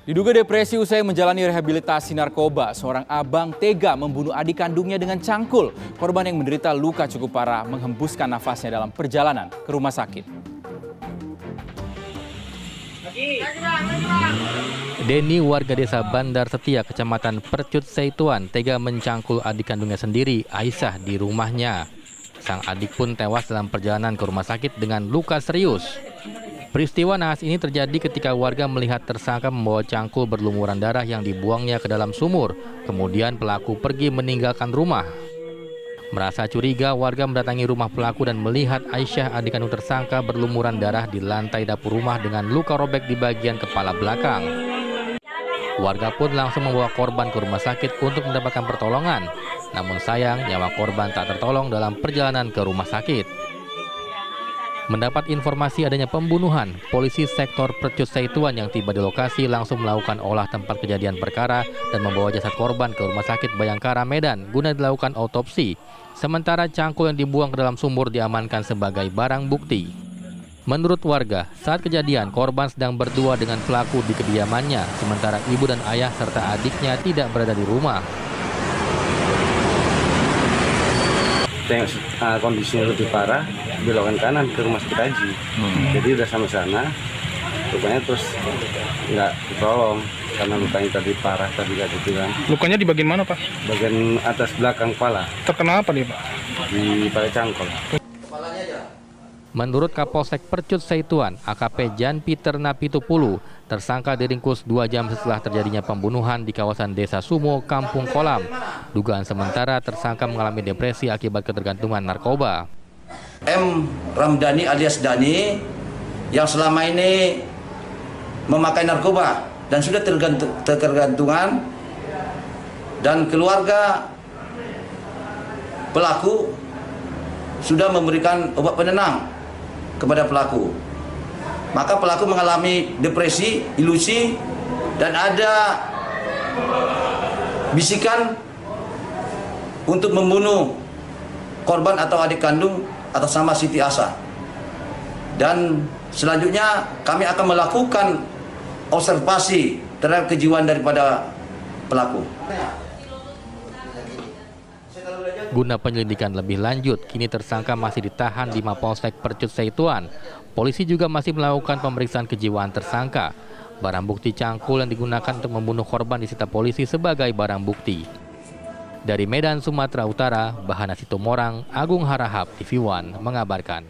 Diduga depresi usai menjalani rehabilitasi narkoba, seorang abang tega membunuh adik kandungnya dengan cangkul. Korban yang menderita luka cukup parah menghembuskan nafasnya dalam perjalanan ke rumah sakit. Denny, warga desa Bandar Setia, Kecamatan Percut Seituan, tega mencangkul adik kandungnya sendiri, Aisyah, di rumahnya. Sang adik pun tewas dalam perjalanan ke rumah sakit dengan luka serius. Peristiwa naas ini terjadi ketika warga melihat tersangka membawa cangkul berlumuran darah yang dibuangnya ke dalam sumur. Kemudian pelaku pergi meninggalkan rumah. Merasa curiga, warga mendatangi rumah pelaku dan melihat Aisyah, adik kandung tersangka, berlumuran darah di lantai dapur rumah dengan luka robek di bagian kepala belakang. Warga pun langsung membawa korban ke rumah sakit untuk mendapatkan pertolongan. Namun sayang, nyawa korban tak tertolong dalam perjalanan ke rumah sakit. Mendapat informasi adanya pembunuhan, polisi sektor Percut Seituan yang tiba di lokasi langsung melakukan olah tempat kejadian perkara dan membawa jasad korban ke Rumah Sakit Bayangkara, Medan guna dilakukan autopsi. Sementara cangkul yang dibuang ke dalam sumur diamankan sebagai barang bukti. Menurut warga, saat kejadian korban sedang berdua dengan pelaku di kediamannya, sementara ibu dan ayah serta adiknya tidak berada di rumah. Kondisinya lebih parah, belokan kanan ke rumah sakit Haji. Jadi udah sampai sana, rupanya terus nggak ditolong karena lukanya tadi parah tadi gitu kan. Lukanya di bagian mana, Pak? Bagian atas belakang kepala. Terkena apa nih, Pak? Di pakai cangkol. Menurut Kapolsek Percut Seituan, AKP Jan Peter Napitupulu, tersangka diringkus 2 jam setelah terjadinya pembunuhan di kawasan Desa Sumo, Kampung Kolam. Dugaan sementara tersangka mengalami depresi akibat ketergantungan narkoba. M. Ramdhani alias Dhani yang selama ini memakai narkoba dan sudah tergantungan, dan keluarga pelaku sudah memberikan obat penenang kepada pelaku. Maka pelaku mengalami depresi, ilusi, dan ada bisikan untuk membunuh korban atau adik kandung atas nama Siti Asa. Dan selanjutnya kami akan melakukan observasi terhadap kejiwaan daripada pelaku. Guna penyelidikan lebih lanjut, kini tersangka masih ditahan di Mapolsek Percut Seituan. Polisi juga masih melakukan pemeriksaan kejiwaan tersangka. Barang bukti cangkul yang digunakan untuk membunuh korban disita polisi sebagai barang bukti. Dari Medan, Sumatera Utara, Bahana Situmorang, Agung Harahap, TV One mengabarkan.